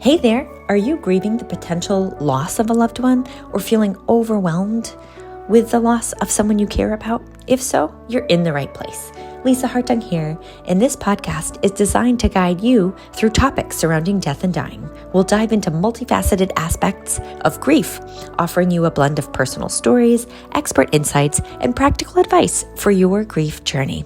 Hey there, are you grieving the potential loss of a loved one or feeling overwhelmed with the loss of someone you care about? If so, you're in the right place. Lisa Hartung here, and this podcast is designed to guide you through topics surrounding death and dying. We'll dive into multifaceted aspects of grief, offering you a blend of personal stories, expert insights, and practical advice for your grief journey.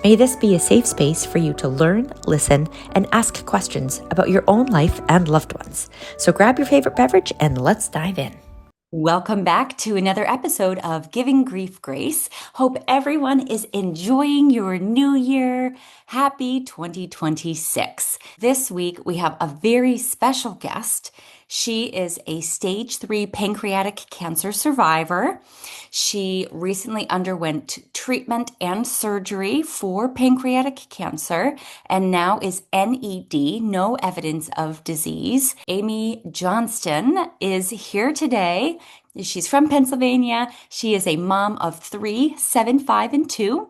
May this be a safe space for you to learn, listen, and ask questions about your own life and loved ones. So grab your favorite beverage and let's dive in. Welcome back to another episode of Giving Grief Grace. Hope everyone is enjoying your new year. Happy 2026. This week we have a very special guest. She is a stage 3 pancreatic cancer survivor. She recently underwent treatment and surgery for pancreatic cancer and now is NED, no evidence of disease. Amy Johnston is here today. She's from Pennsylvania. She is a mom of 3, 7, 5, and 2.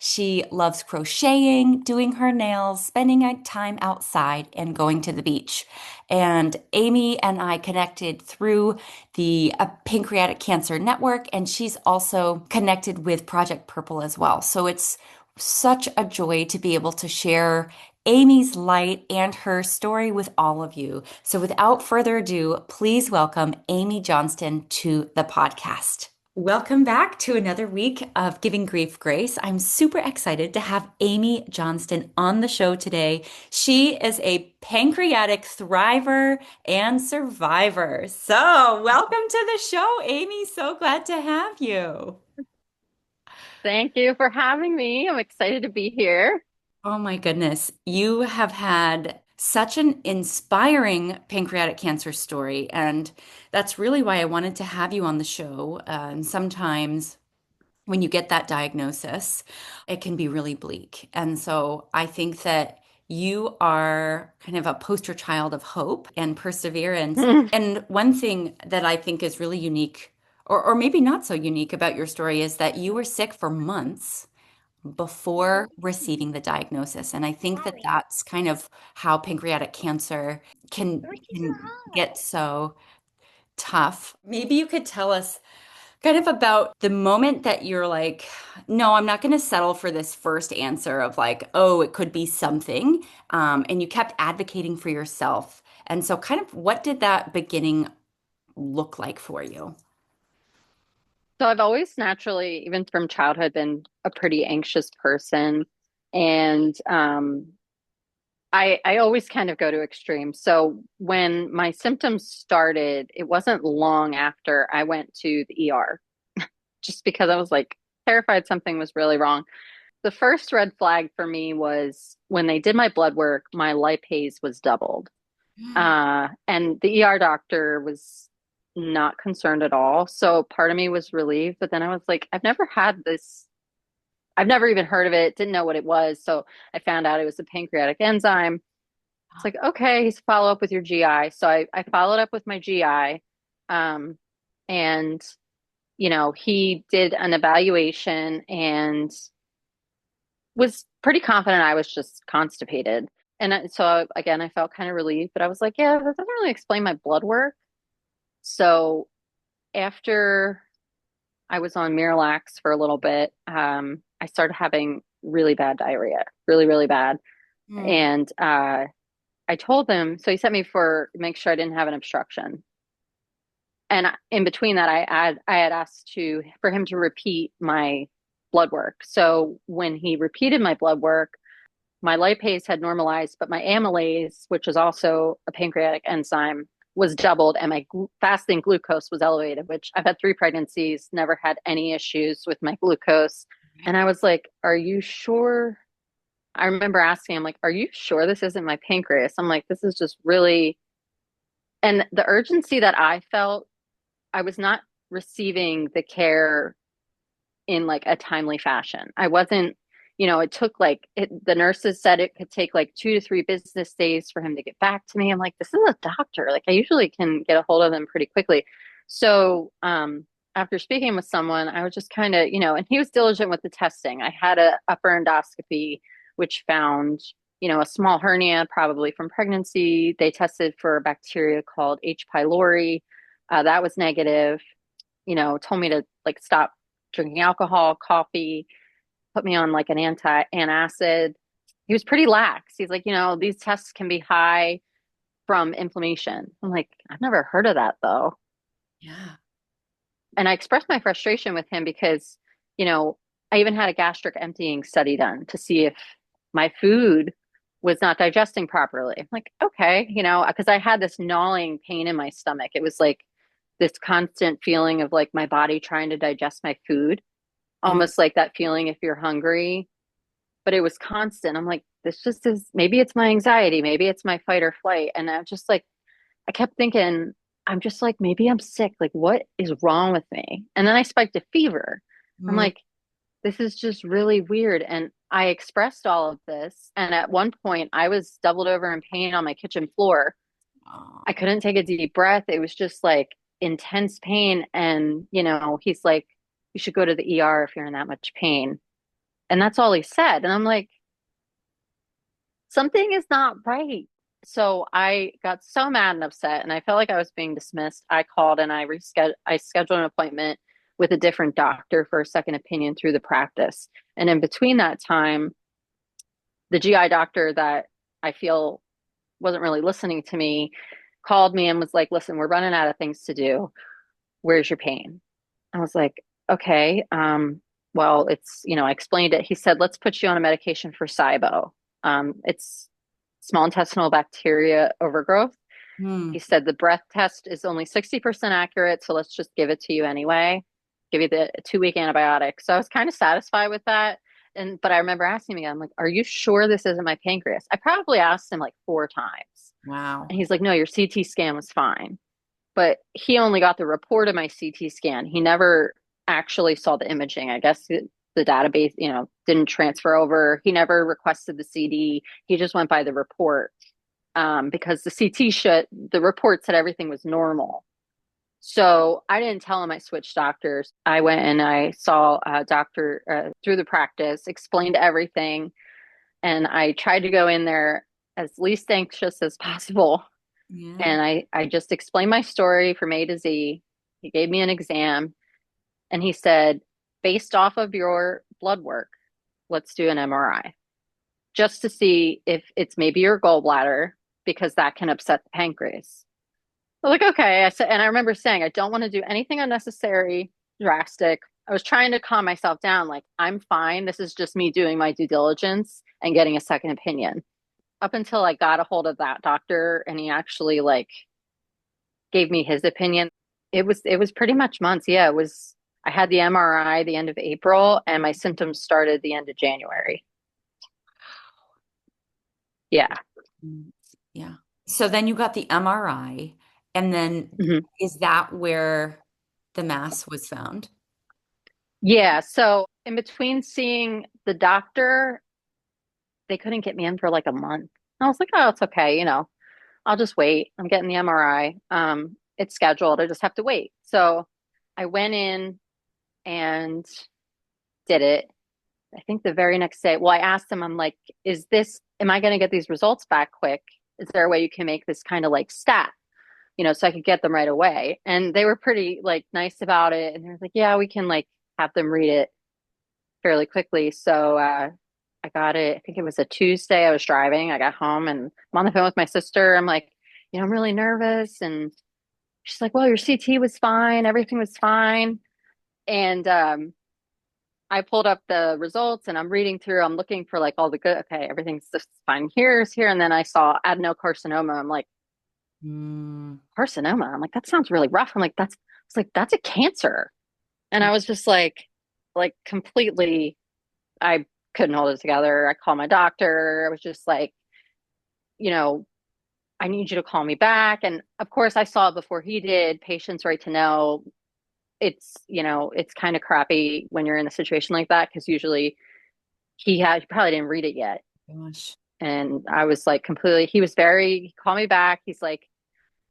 She loves crocheting, doing her nails, spending time outside, and going to the beach. And Amy and I connected through the Pancreatic Cancer Network, and she's also connected with Project Purple as well. So it's such a joy to be able to share Amy's light and her story with all of you. So without further ado, please welcome Amy Johnston to the podcast. Welcome back to another week of Giving Grief Grace. I'm super excited to have Amy Johnston on the show today. She is a pancreatic thriver and survivor. So welcome to the show, Amy. So glad to have you. Thank you for having me. I'm excited to be here. Oh my goodness. You have had such an inspiring pancreatic cancer story, and that's really why I wanted to have you on the show. And sometimes when you get that diagnosis, it can be really bleak. And so I think that you are kind of a poster child of hope and perseverance. And one thing that I think is really unique, or maybe not so unique about your story, is that you were sick for months before receiving the diagnosis. And I think that that's kind of how pancreatic cancer can get so tough. Maybe you could tell us kind of about the moment that you're like, no, I'm not going to settle for this first answer of like, oh, it could be something. And you kept advocating for yourself. And so, kind of, what did that beginning look like for you? So I've always naturally, even from childhood, been a pretty anxious person. And I always kind of go to extremes. So when my symptoms started, it wasn't long after I went to the ER, just because I was like terrified something was really wrong. The first red flag for me was when they did my blood work, my lipase was doubled. And the ER doctor was not concerned at all. So part of me was relieved, but then I was like, I've never had this. I've never even heard of it, didn't know what it was. So I found out it was a pancreatic enzyme. It's like, okay, he's follow up with your GI. So I followed up with my GI. Um, and, he did an evaluation and was pretty confident I was just constipated. And so again, I felt kind of relieved, but I was like, yeah, that doesn't really explain my blood work. So after I was on Miralax for a little bit, I started having really bad diarrhea, really, really bad. Mm. And I told him, so he sent me for make sure I didn't have an obstruction. And in between that, I had asked for him to repeat my blood work. So when he repeated my blood work, my lipase had normalized, but my amylase, which is also a pancreatic enzyme, was doubled, and my fasting glucose was elevated, which I've had 3 pregnancies, never had any issues with my glucose. And I was like, are you sure? I remember asking him, like, are you sure this isn't my pancreas? I'm like, this is just really, and the urgency that I felt, I was not receiving the care in like a timely fashion. I wasn't, it took the nurses said it could take like 2 to 3 business days for him to get back to me. I'm like, this is a doctor. Like, I usually can get a hold of them pretty quickly. So, after speaking with someone, I was just kind of, and he was diligent with the testing. I had a upper endoscopy, which found a small hernia, probably from pregnancy. They tested for a bacteria called H. pylori. That was negative. Told me to like stop drinking alcohol, coffee, put me on like an antacid. He was pretty lax. He's like, these tests can be high from inflammation. I'm like, I've never heard of that though. Yeah. And I expressed my frustration with him because, I even had a gastric emptying study done to see if my food was not digesting properly. I'm like, okay, because I had this gnawing pain in my stomach. It was like this constant feeling of like my body trying to digest my food, Mm. almost like that feeling if you're hungry, but it was constant. I'm like, this just is, maybe it's my anxiety, maybe it's my fight or flight. And I'm just like, I kept thinking, I'm just like, maybe I'm sick. Like, what is wrong with me? And then I spiked a fever. I'm Mm. like, this is just really weird. And I expressed all of this. And at one point, I was doubled over in pain on my kitchen floor. Oh. I couldn't take a deep breath. It was just like intense pain. And, he's like, you should go to the ER if you're in that much pain. And that's all he said. And I'm like, something is not right. So I got so mad and upset, and I felt like I was being dismissed. I called and I scheduled an appointment with a different doctor for a second opinion through the practice. And in between that time, the GI doctor that I feel wasn't really listening to me called me and was like, listen, we're running out of things to do. Where's your pain? I was like, okay, well, I explained it. He said, let's put you on a medication for SIBO. It's small intestinal bacteria overgrowth. Mm. He said the breath test is only 60% accurate, so let's just give it to you anyway. Give you the 2-week antibiotic. So I was kind of satisfied with that. But I remember asking him again, I'm like, are you sure this isn't my pancreas? I probably asked him like 4 times. Wow. And he's like, no, your CT scan was fine. But he only got the report of my CT scan. He never actually saw the imaging. I guess the database, didn't transfer over. He never requested the CD. He just went by the report, because the report said everything was normal. So I didn't tell him I switched doctors. I went and I saw a doctor through the practice, explained everything, and I tried to go in there as least anxious as possible. Yeah. And I just explained my story from A to Z. He gave me an exam and he said, based off of your blood work, let's do an MRI just to see if it's maybe your gallbladder because that can upset the pancreas. I was like, okay. I said, and I remember saying, I don't want to do anything unnecessary, drastic. I was trying to calm myself down. Like, I'm fine. This is just me doing my due diligence and getting a second opinion. Up until I got a hold of that doctor and he actually like gave me his opinion. It was pretty much months. Yeah, it was I had the MRI the end of April and my symptoms started the end of January. Yeah. Mm. Yeah. So then you got the MRI, and then Mhm. is that where the mass was found? Yeah, so in between seeing the doctor, they couldn't get me in for like a month. I was like, oh, it's okay, I'll just wait. I'm getting the MRI. It's scheduled. I just have to wait. So I went in and did it. I think the very next day, well, I asked him, I'm like, am I going to get these results back quick? Is there a way you can make this kind of like stat, so I could get them right away? And they were pretty like nice about it. And they're like, yeah, we can like have them read it fairly quickly. So, I got it. I think it was a Tuesday. I was driving. I got home and I'm on the phone with my sister. I'm like, I'm really nervous. And she's like, well, your CT was fine. Everything was fine. And, I pulled up the results and I'm reading through, I'm looking for like all the good, okay, everything's just fine. Here's here. And then I saw adenocarcinoma. I'm like, Mm. carcinoma. I'm like, that sounds really rough. It's like, that's a cancer. And I was just like completely, I couldn't hold it together. I called my doctor. I was just like, you know, I need you to call me back. And of course I saw it before he did. Patients right to know. It's kind of crappy when you're in a situation like that because usually he probably didn't read it yet. Gosh. And I was like he called me back. He's like,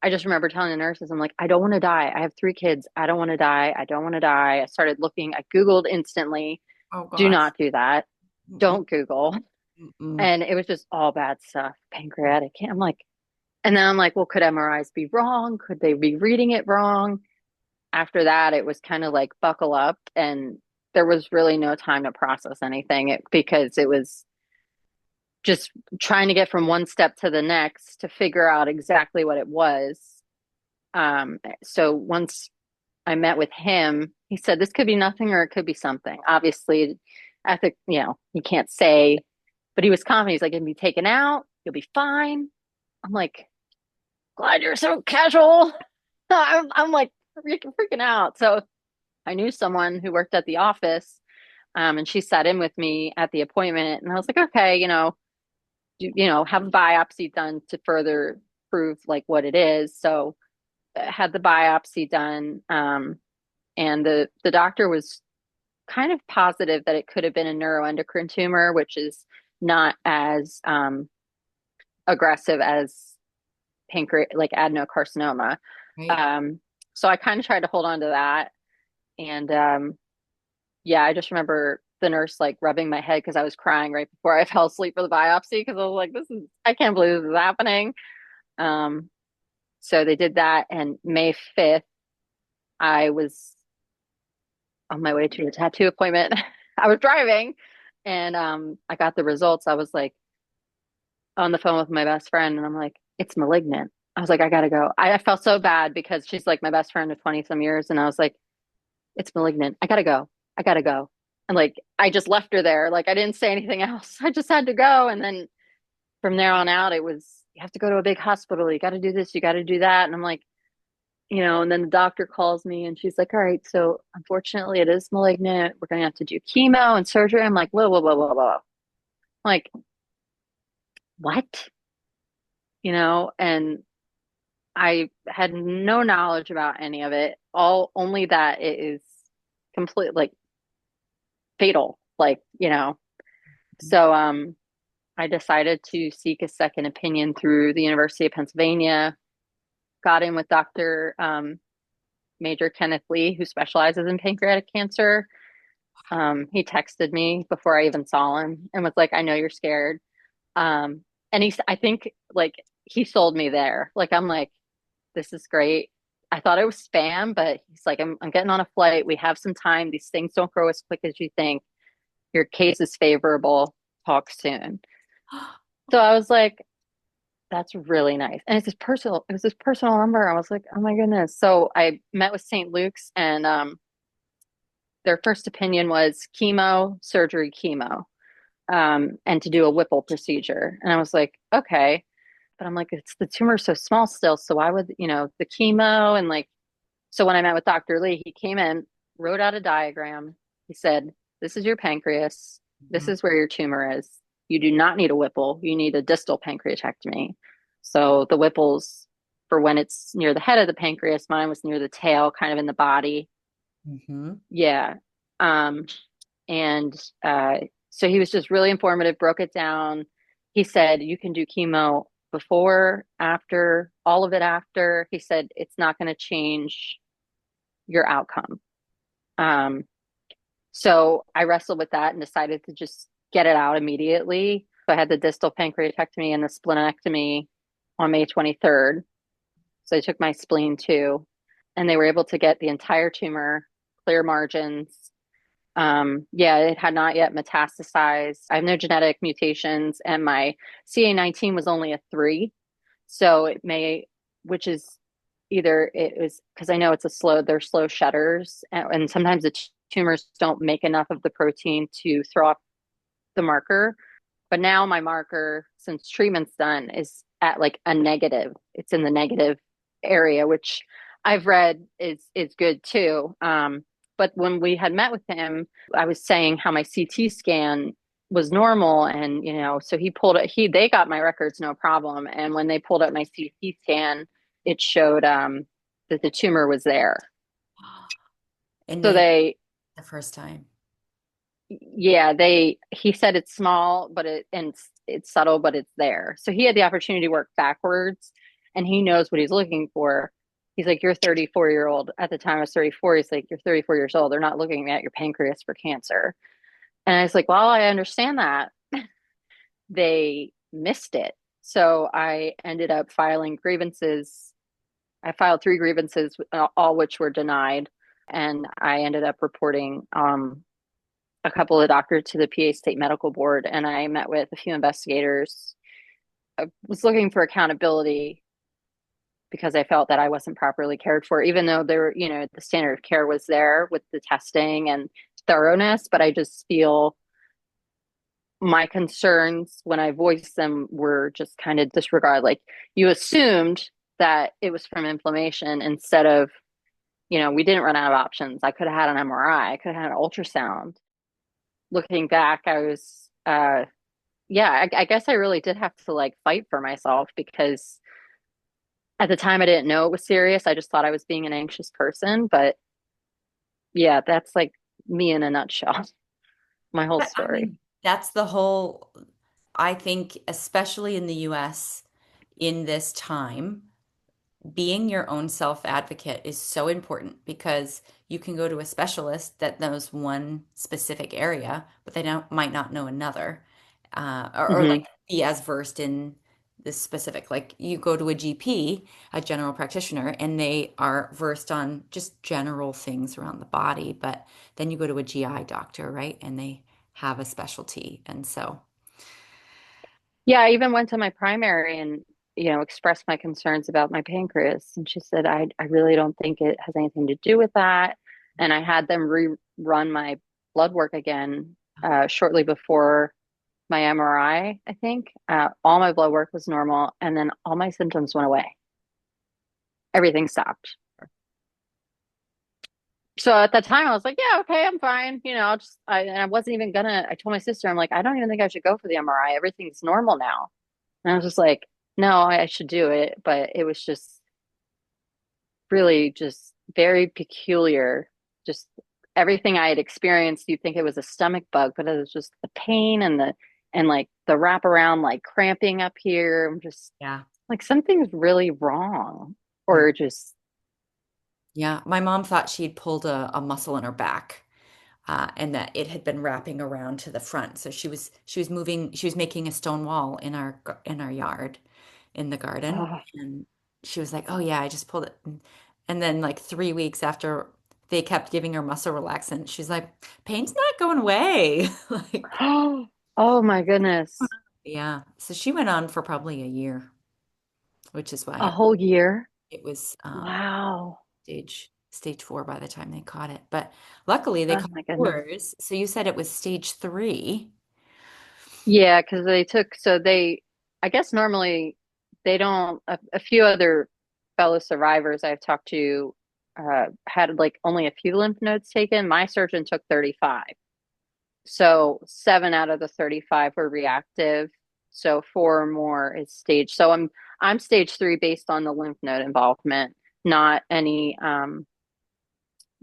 I just remember telling the nurses, I'm like, I don't want to die. I have 3 kids. I don't want to die. I don't want to die. I started looking, I Googled instantly. Oh Do gosh. not do that. Mm-mm. Don't Google. Mm-mm. and it was just all bad stuff, pancreatic. I'm like, and then I'm like, well, could MRIs be wrong? Could they be reading it wrong? After that, it was kind of like buckle up, and there was really no time to process anything because it was just trying to get from one step to the next to figure out exactly what it was. So once I met with him, he said this could be nothing or it could be something. Obviously, I think, you can't say, but he was confident. He's like, it'll be taken out, you'll be fine. I'm like, glad you're so casual. I'm like freaking out. So I knew someone who worked at the office, and she sat in with me at the appointment, and I was like, okay, have a biopsy done to further prove like what it is. So I had the biopsy done, and the doctor was kind of positive that it could have been a neuroendocrine tumor, which is not as aggressive as pancreatic, like adenocarcinoma. Right. Um, so I kind of tried to hold on to that. And yeah, I just remember the nurse like rubbing my head because I was crying right before I fell asleep for the biopsy because I was like, I can't believe this is happening. Um, so they did that. And May 5th, I was on my way to a tattoo appointment. I was driving and I got the results. I was like on the phone with my best friend and I'm like, it's malignant. I was like, I gotta go. I felt so bad because she's like my best friend of 20 some years. And I was like, it's malignant. I gotta go. I gotta go. And like, I just left her there. Like, I didn't say anything else. I just had to go. And then from there on out, it was, you have to go to a big hospital. You got to do this. You got to do that. And I'm like, and then the doctor calls me and she's like, all right, so unfortunately it is malignant. We're going to have to do chemo and surgery. I'm like, whoa, whoa, whoa, whoa, whoa. Like, what? And I had no knowledge about any of it, only that it is complete, like fatal, So, I decided to seek a second opinion through the University of Pennsylvania, got in with Dr. Major Kenneth Lee, who specializes in pancreatic cancer. He texted me before I even saw him and was like, I know you're scared. And I think like he sold me there. Like, I'm like, this is great. I thought it was spam, but he's like, I'm getting on a flight. We have some time. These things don't grow as quick as you think. Your case is favorable. Talk soon. So I was like, that's really nice. And it was his personal number. I was like, oh my goodness. So I met with St. Luke's and their first opinion was chemo, surgery, chemo, and to do a Whipple procedure. And I was like, okay. But I'm like, it's the tumor's so small still. So why would, the chemo and like, so when I met with Dr. Lee, he came in, wrote out a diagram. He said, this is your pancreas. This Mhm. is where your tumor is. You do not need a Whipple. You need a distal pancreatectomy. So the Whipples for when it's near the head of the pancreas, mine was near the tail, kind of in the body. Mhm. Yeah. Um, and so he was just really informative, broke it down. He said, you can do chemo before, after, all of it after. He said, it's not going to change your outcome. Um, so I wrestled with that and decided to just get it out immediately. So I had the distal pancreatectomy and the splenectomy on May 23rd. So I took my spleen too, and they were able to get the entire tumor, clear margins. Yeah, it had not yet metastasized. I have no genetic mutations, and my CA19 was only a 3. So which is either it was because I know they're slow shutters, and sometimes the tumors don't make enough of the protein to throw off the marker. But now my marker, since treatment's done, is at like a negative. It's in the negative area, which I've read is good too. But when we had met with him, I was saying how my CT scan was normal, and so he pulled it. They got my records no problem, and when they pulled up my CT scan, it showed that the tumor was there. And So they they the first time. Yeah, he said it's small, but it's subtle, but it's there. So he had the opportunity to work backwards and he knows what he's looking for. He's like, you're 34-year-old. At the time I was 34. He's like, you're 34 years old. They're not looking at your pancreas for cancer. And I was like, well, I understand that. they missed it. So I ended up filing grievances. I filed 3 grievances, all which were denied. And I ended up reporting a couple of doctors to the PA State Medical Board. And I met with a few investigators. I was looking for accountability because I felt that I wasn't properly cared for, even though there were, the standard of care was there with the testing and thoroughness. But I just feel my concerns when I voiced them were just kind of disregarded. Like, you assumed that it was from inflammation instead of, we didn't run out of options. I could have had an MRI, I could have had an ultrasound. Looking back, I was, yeah, I guess I really did have to like fight for myself because at the time I didn't know it was serious. I just thought I was being an anxious person. But yeah, that's like me in a nutshell, my whole But I story. mean, that's the whole, I think, especially in the US in this time, being your own self advocate is so important because you can go to a specialist that knows one specific area, but they don't might not know another, or Hmm. like be as versed in this specific. Like you go to a GP, a general practitioner, and they are versed on just general things around the body, but then you go to a GI doctor, right? And they have a specialty. And so, Yeah, I even went to my primary and, expressed my concerns about my pancreas. And she said, I really don't think it has anything to do with that. And I had them rerun my blood work again shortly before my MRI, I think. All my blood work was normal. And then all my symptoms went away. Everything stopped. So at that time, I was like, yeah, okay, I'm fine. And I wasn't even gonna, I told my sister, I'm like, I don't even think I should go for the MRI. Everything's normal now. And I was just like, no, I should do it. But it was just really just very peculiar. Just everything I had experienced, you'd think it was a stomach bug, but it was just the pain and like the wraparound, like cramping up here. I'm just yeah. like, something's really wrong. Mm. Or just, Yeah, my mom thought she'd pulled a muscle in her back, and that it had been wrapping around to the front. So she was making a stone wall in in our yard, in the garden, oh, and she was like, "Oh yeah, I just pulled it." And then like 3 weeks after, they kept giving her muscle relaxant. She's like, "Pain's not going away." Like, oh my goodness. yeah. So she went on for probably a year, which is why A whole year? it was Wow. stage 4 by the time they caught it. But luckily they Oh caught my goodness. yours. So you said it was stage 3. Yeah, because I guess normally they don't, a few other fellow survivors I've talked to had like only a few lymph nodes taken. My surgeon took 35. So 7 out of the 35 were reactive. So 4 more is stage. So I'm stage 3 based on the lymph node involvement, not any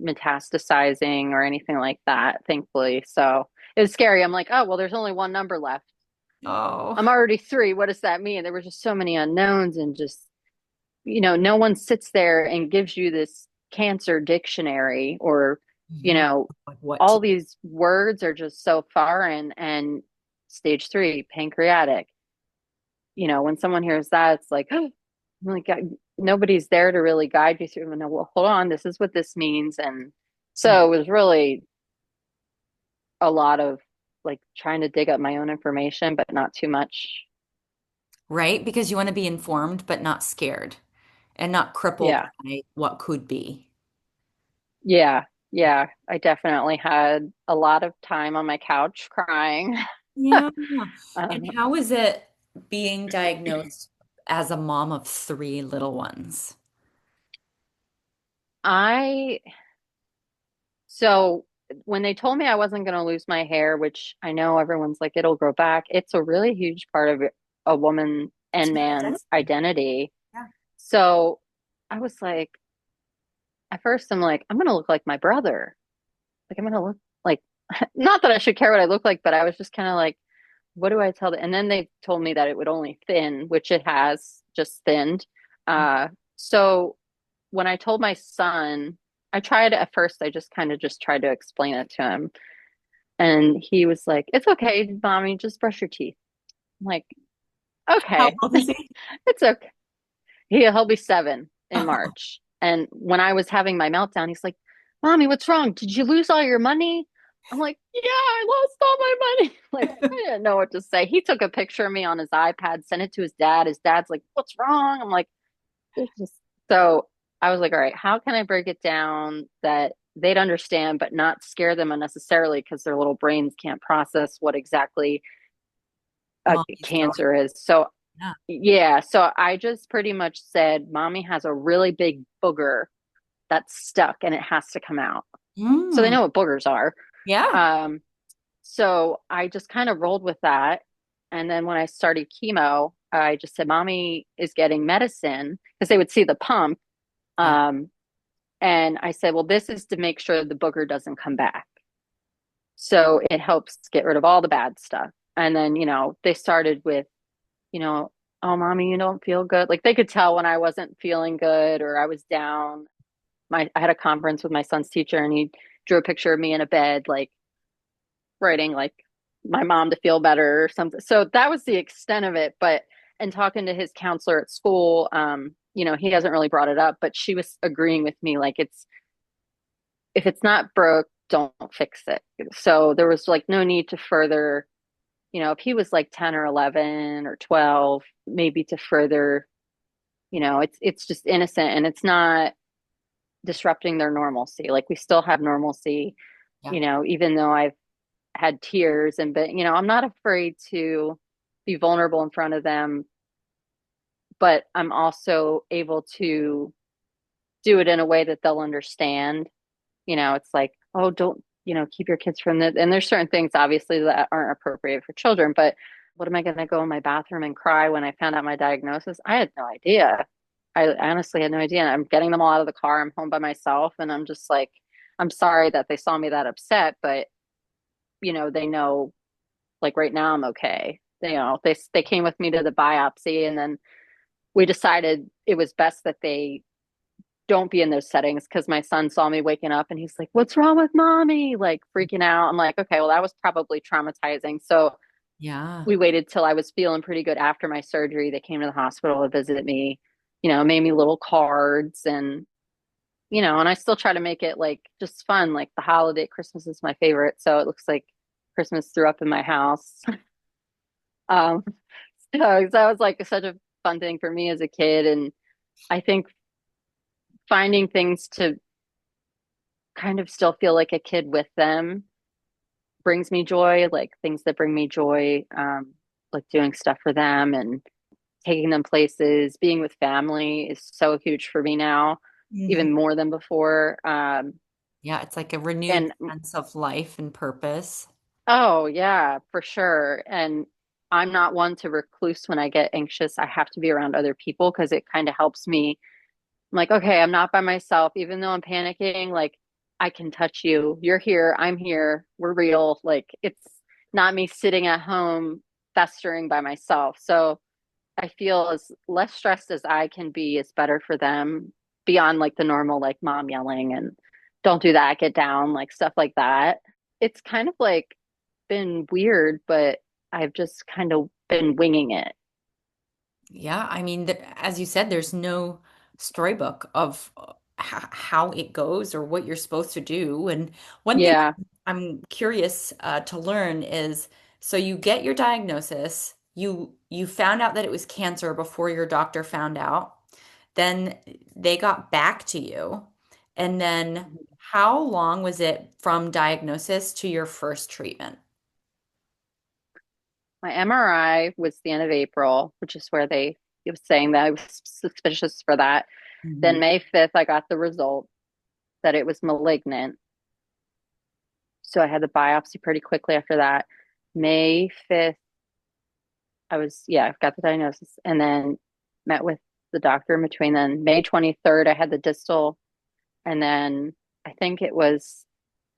metastasizing or anything like that, thankfully. So it was scary. I'm like, oh, well, there's only one number left. Oh. I'm already 3. What does that mean? There were just so many unknowns and just, no one sits there and gives you this cancer dictionary or, you Mhm. know, Like what to all these words are just so foreign. And stage 3, pancreatic, when someone hears that, it's like, oh, like nobody's there to really guide you through. No, well, hold on, this is what this means. And so it was really a lot of like trying to dig up my own information, but not too much. right? Because you want to be informed, but not scared and not crippled Yeah. by what could be. Yeah. Yeah. I definitely had a lot of time on my couch crying. Yeah. And Um, how is it being diagnosed as a mom of 3 little ones? I, so when they told me I wasn't going to lose my hair, which I know everyone's like, it'll grow back, it's a really huge part of a woman It's and your man's identity. identity. Yeah. So I was like, at first, I'm like, I'm going to look like my brother. Like, I'm going to look like, not that I should care what I look like, but I was just kind of like, what do I tell them? And then they told me that it would only thin, which it has just thinned. Uh, so when I told my son, I tried at first, I just kind of just tried to explain it to him. And he was like, it's okay, mommy, just brush your teeth. I'm like, How okay, old is he? it's okay. He'll be 7 in March. And when I was having my meltdown, he's like, Mommy, what's wrong? Did you lose all your money? I'm like, yeah, I lost all my money. Like, I didn't know what to say. He took a picture of me on his iPad, sent it to his dad. His dad's like, what's wrong? I'm like, there's just so I was like, all right, how can I break it down that they'd understand, but not scare them unnecessarily because their little brains can't process what exactly Mommy's going. cancer is. So Yeah. yeah, so I just pretty much said, Mommy has a really big booger that's stuck and it has to come out. So they Mm, know what boogers are. yeah. Um, so I just kind of rolled with that. And then when I started chemo, I just said, Mommy is getting medicine because they would see the pump. Yeah. Um, and I said, well, this is to make sure the booger doesn't come back. So it helps get rid of all the bad stuff. And then, they started with, you know, oh, Mommy, you don't feel good. Like they could tell when I wasn't feeling good or I was down. I had a conference with my son's teacher and he drew a picture of me in a bed, like writing like my mom to feel better or something. So that was the extent of it. But and talking to his counselor at school, he hasn't really brought it up, but she was agreeing with me, like it's if it's not broke, don't fix it. So there was like no need to further, if he was like 10 or 11 or 12, maybe to further, it's just innocent and it's not disrupting their normalcy. Like we still have normalcy, Yeah. even though I've had tears but I'm not afraid to be vulnerable in front of them, but I'm also able to do it in a way that they'll understand. It's like, oh, don't, keep your kids from this. And there's certain things obviously that aren't appropriate for children, but what am I going to go in my bathroom and cry when I found out my diagnosis? I had no idea. I honestly had no idea. And I'm getting them all out of the car. I'm home by myself. And I'm just like, I'm sorry that they saw me that upset, but they know like right now I'm okay. They came with me to the biopsy and then we decided it was best that they don't be in those settings because my son saw me waking up and he's like, what's wrong with Mommy? Like freaking out. I'm like, okay, well, that was probably traumatizing. So Yeah. we waited till I was feeling pretty good after my surgery. They came to the hospital to visit me, made me little cards and I still try to make it like just fun. Like the holiday, Christmas is my favorite. So it looks like Christmas threw up in my house. Um, so that was like such a fun thing for me as a kid. And I think finding things to kind of still feel like a kid with them brings me joy, like things that bring me joy, like doing stuff for them and taking them places, being with family is so huge for me now, Mhm. even more than before. Yeah, it's like a renewed And sense of life and purpose. oh, yeah, for sure. And I'm not one to recluse when I get anxious. I have to be around other people because it kind of helps me. I'm like, okay, I'm not by myself. Even though I'm panicking, like I can touch you. You're here. I'm here. We're real. Like it's not me sitting at home festering by myself. So I feel as less stressed as I can be is better for them beyond like the normal, like mom yelling and don't do that, get down, like stuff like that. It's kind of like been weird, but I've just kind of been winging it. Yeah, I mean, as you said, there's no storybook of how it goes or what you're supposed to do. And one thing Yeah. I'm curious to learn is, so you get your diagnosis, you found out that it was cancer before your doctor found out, then they got back to you, and then how long was it from diagnosis to your first treatment? My MRI was the end of April, which is where they it was saying that I was suspicious for that. Then Mhm. May 5th, I got the result that it was malignant. So I had the biopsy pretty quickly after that. May 5th, yeah, I got the diagnosis and then met with the doctor in between then. May 23rd, I had the distal. And then I think it was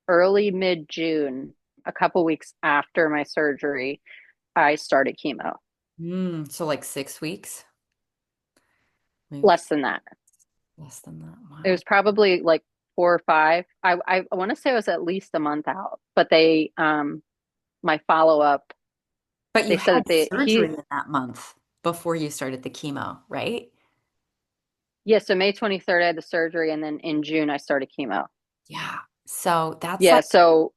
early mid June, a couple weeks after my surgery, I started chemo. So like 6 weeks, maybe Less than that. less than that. It Wow. was probably like 4 or 5. I want to say it was at least a month out, but they my follow up. But you They said had that surgery in that month before you started the chemo, right? yeah, so May 23rd, I had the surgery, and then in June, I started chemo. Yeah. So that's Yeah, like so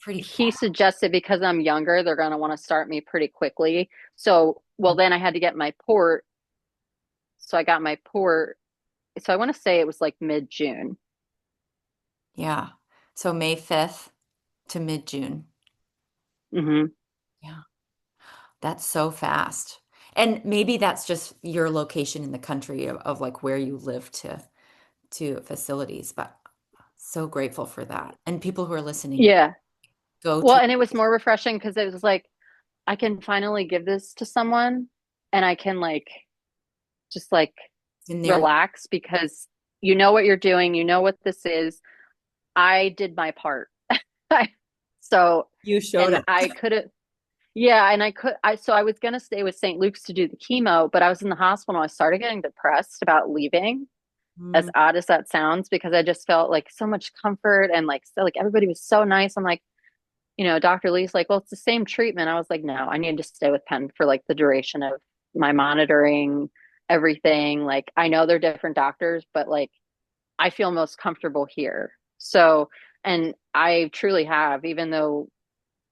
pretty he fast. suggested because I'm younger, they're going to want to start me pretty quickly. So, well, then I had to get my port. So I got my port. So I want to say it was like mid-June. Yeah. So May 5th to mid-June. Hmm. Yeah. That's so fast. And maybe that's just your location in the country of like where you live to facilities, but so grateful for that. And people who are listening, Yeah. go Well, to and it was more refreshing because it was like, I can finally give this to someone and I can like, just like in there. relax because you know what you're doing. You know what this is. I did my part. So, You showed and up. I could have, yeah, and so I was gonna stay with St. Luke's to do the chemo, but I was in the hospital. I started getting depressed about leaving, as Mm, odd as that sounds, because I just felt like so much comfort and like so like everybody was so nice. I'm like, Dr. Lee's like, well, it's the same treatment. I was like, no, I need to stay with Penn for like the duration of my monitoring, everything. Like I know they're different doctors, but like I feel most comfortable here. So, and I truly have, even though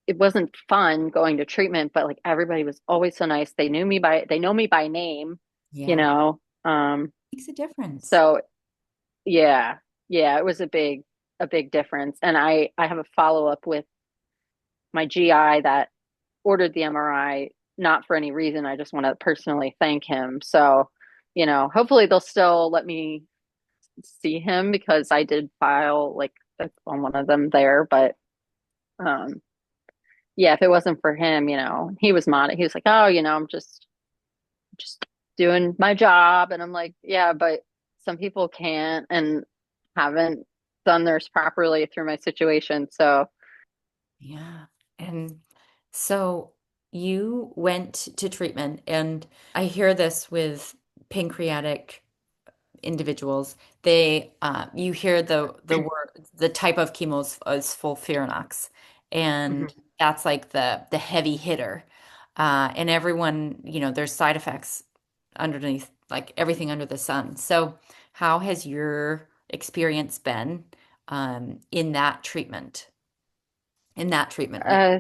it wasn't fun going to treatment, but like everybody was always so nice. They know me by name, you yeah, know. Um, makes a difference. so yeah, yeah, it was a big difference. And I have a follow up with my GI that ordered the MRI, not for any reason. I just want to personally thank him. So, hopefully they'll still let me see him because I did file like on one of them there, but um yeah, if it wasn't for him, he was he was like, "Oh, I'm just doing my job." And I'm like, "Yeah, but some people can't and haven't done theirs properly through my situation." So, Yeah. And so you went to treatment, and I hear this with pancreatic individuals. You hear the type of chemos as FOLFIRINOX, and mhm. that's like the heavy hitter. And everyone, there's side effects underneath, like everything under the sun. So how has your experience been in that treatment? In that treatment, like, uh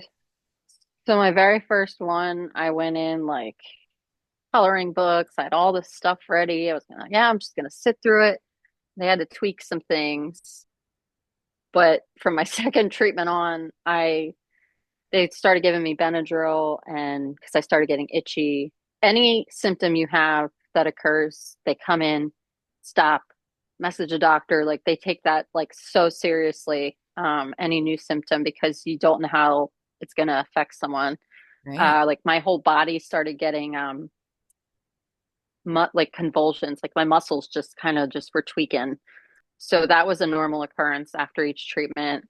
so my very first one, I went in like coloring books. I had all this stuff ready. I was gonna, yeah, I'm just gonna sit through it. They had to tweak some things. But from my second treatment on, they started giving me Benadryl, and because I started getting itchy. Any symptom you have that occurs, they come in, stop, message a doctor. Like they take that like so seriously, any new symptom because you don't know how it's going to affect someone. right? Like my whole body started getting like convulsions, like my muscles just kind of just were tweaking. So that was a normal occurrence after each treatment,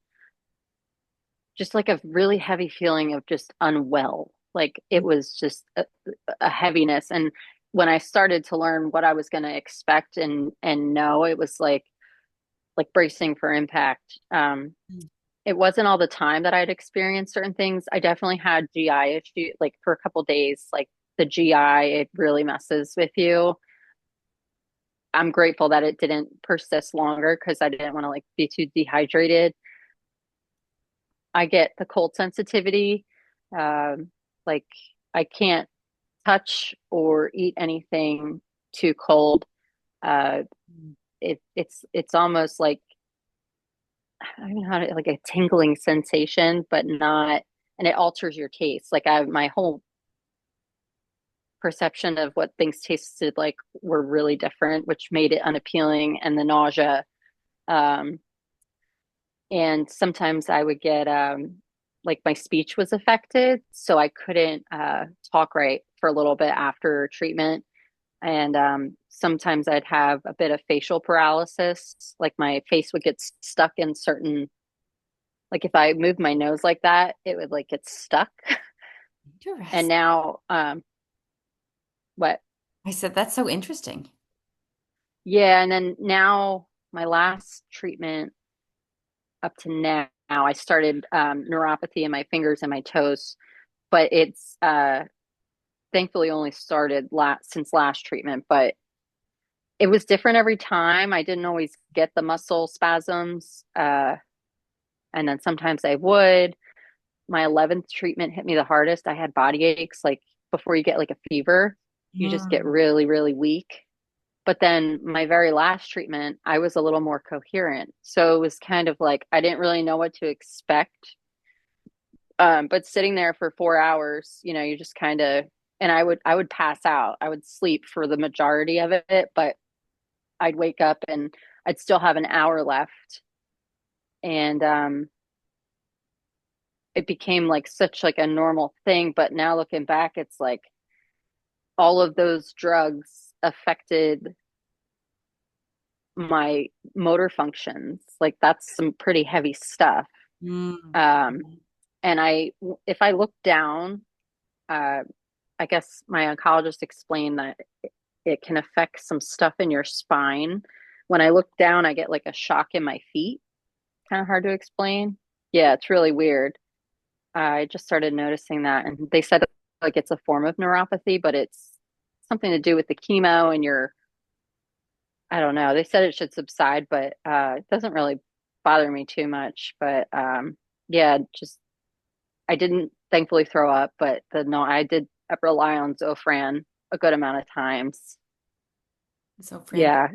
just like a really heavy feeling of just unwell. Like it was just a heaviness. And when I started to learn what I was going to expect and know, it was like bracing for impact. It wasn't all the time that I'd experienced certain things. I definitely had GI issue like for a couple days, like the GI, it really messes with you. I'm grateful that it didn't persist longer because I didn't want to like be too dehydrated. I get the cold sensitivity. Like I can't touch or eat anything too cold. Uh, it's almost like I don't know how to like a tingling sensation, but not, and it alters your taste. Like my whole perception of what things tasted like were really different, which made it unappealing, and the nausea. Um, and sometimes I would get like my speech was affected, so I couldn't talk right for a little bit after treatment. And sometimes I'd have a bit of facial paralysis, like my face would get stuck in certain, like if I moved my nose like that, it would like get stuck. And Interesting. now, what? I said, that's so interesting. Yeah, and then now my last treatment up to now, I started neuropathy in my fingers and my toes. but it's thankfully only started since last treatment, but it was different every time. I didn't always get the muscle spasms, and then sometimes I would. My 11th treatment hit me the hardest. I had body aches, like before you get like a fever, you just get Mm. really, really weak. But then my very last treatment, I was a little more coherent. So it was kind of like I didn't really know what to expect. But sitting there for 4 hours, you just kind of, and I would pass out. I would sleep for the majority of it, but I'd wake up and I'd still have an hour left. And it became like such like a normal thing. But now looking back, it's like all of those drugs affected my motor functions. Like that's some pretty heavy stuff. Mm. Um, and if I look down, uh, I guess my oncologist explained that it can affect some stuff in your spine. When I look down, I get like a shock in my feet. Kind of hard to explain. Yeah, it's really weird. I just started noticing that, and they said like it's a form of neuropathy, but it's something to do with the chemo and your, I don't know. They said it should subside, but it doesn't really bother me too much. But yeah, just I didn't thankfully throw up, but no, I did rely on Zofran a good amount of times. So, Fran, Yeah,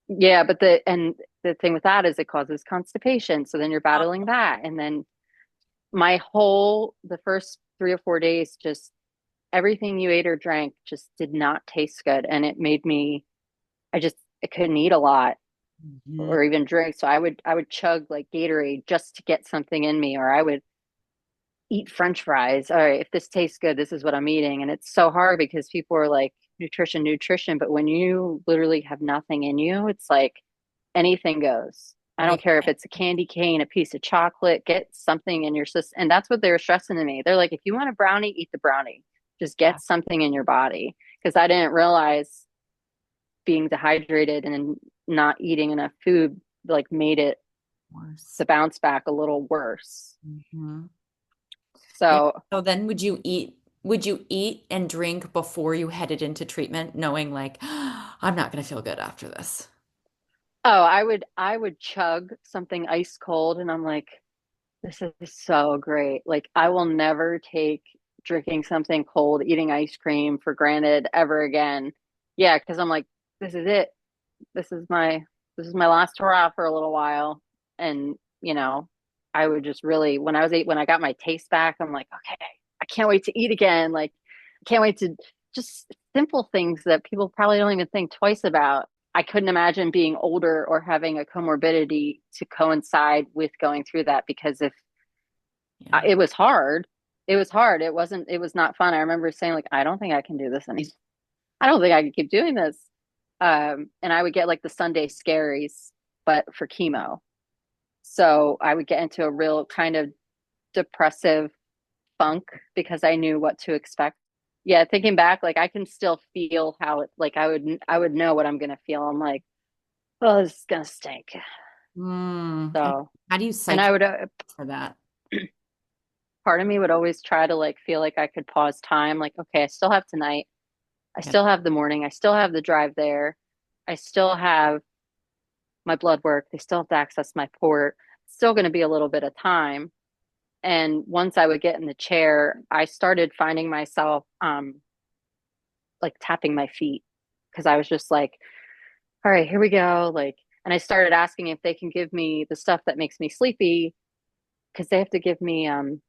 yeah, but the thing with that is it causes constipation, so then you're battling that, and then the first 3 or 4 days, just everything you ate or drank just did not taste good, and it made me, I couldn't eat a lot Mhm. or even drink. So I would chug like Gatorade just to get something in me, or I would eat French fries. All right, if this tastes good, this is what I'm eating. And it's so hard because people are like nutrition, nutrition, but when you literally have nothing in you, it's like anything goes. I Yeah. don't care if it's a candy cane, a piece of chocolate, get something in your system. And that's what they were stressing to me. They're like, if you want a brownie, eat the brownie. Just get something in your body. Because I didn't realize being dehydrated and not eating enough food like made it Worse. the bounce back a little worse. Mhm. Yeah. So, So then would you eat and drink before you headed into treatment, knowing like I'm not going to feel good after this? oh, I would chug something ice cold and I'm like, this is so great. Like I will never take drinking something cold, eating ice cream for granted ever again. Yeah, because I'm like, this is it. This is my this is my last hurrah for a little while. And, I would just really when I got my taste back, I'm like, okay, I can't wait to eat again. Like I can't wait to just simple things that people probably don't even think twice about. I couldn't imagine being older or having a comorbidity to coincide with going through that because if Yeah. it was hard. It was hard. It was not fun. I remember saying like, I don't think I can do this anymore. I don't think I can keep doing this. And I would get like the Sunday scaries, but for chemo. So I would get into a real kind of depressive funk because I knew what to expect. Yeah, thinking back, like I can still feel how it like I would know what I'm gonna feel. I'm like, oh, this is gonna stink. And So, how do you and psych for that? part of me would always try to like feel like I could pause time, like, okay, I still have tonight, I Yeah. still have the morning, I still have the drive there, I still have my blood work, they still have to access my port. It's still going to be a little bit of time. And once I would get in the chair, I started finding myself like tapping my feet because I was just like, all right, here we go. Like, and I started asking if they can give me the stuff that makes me sleepy because they have to give me an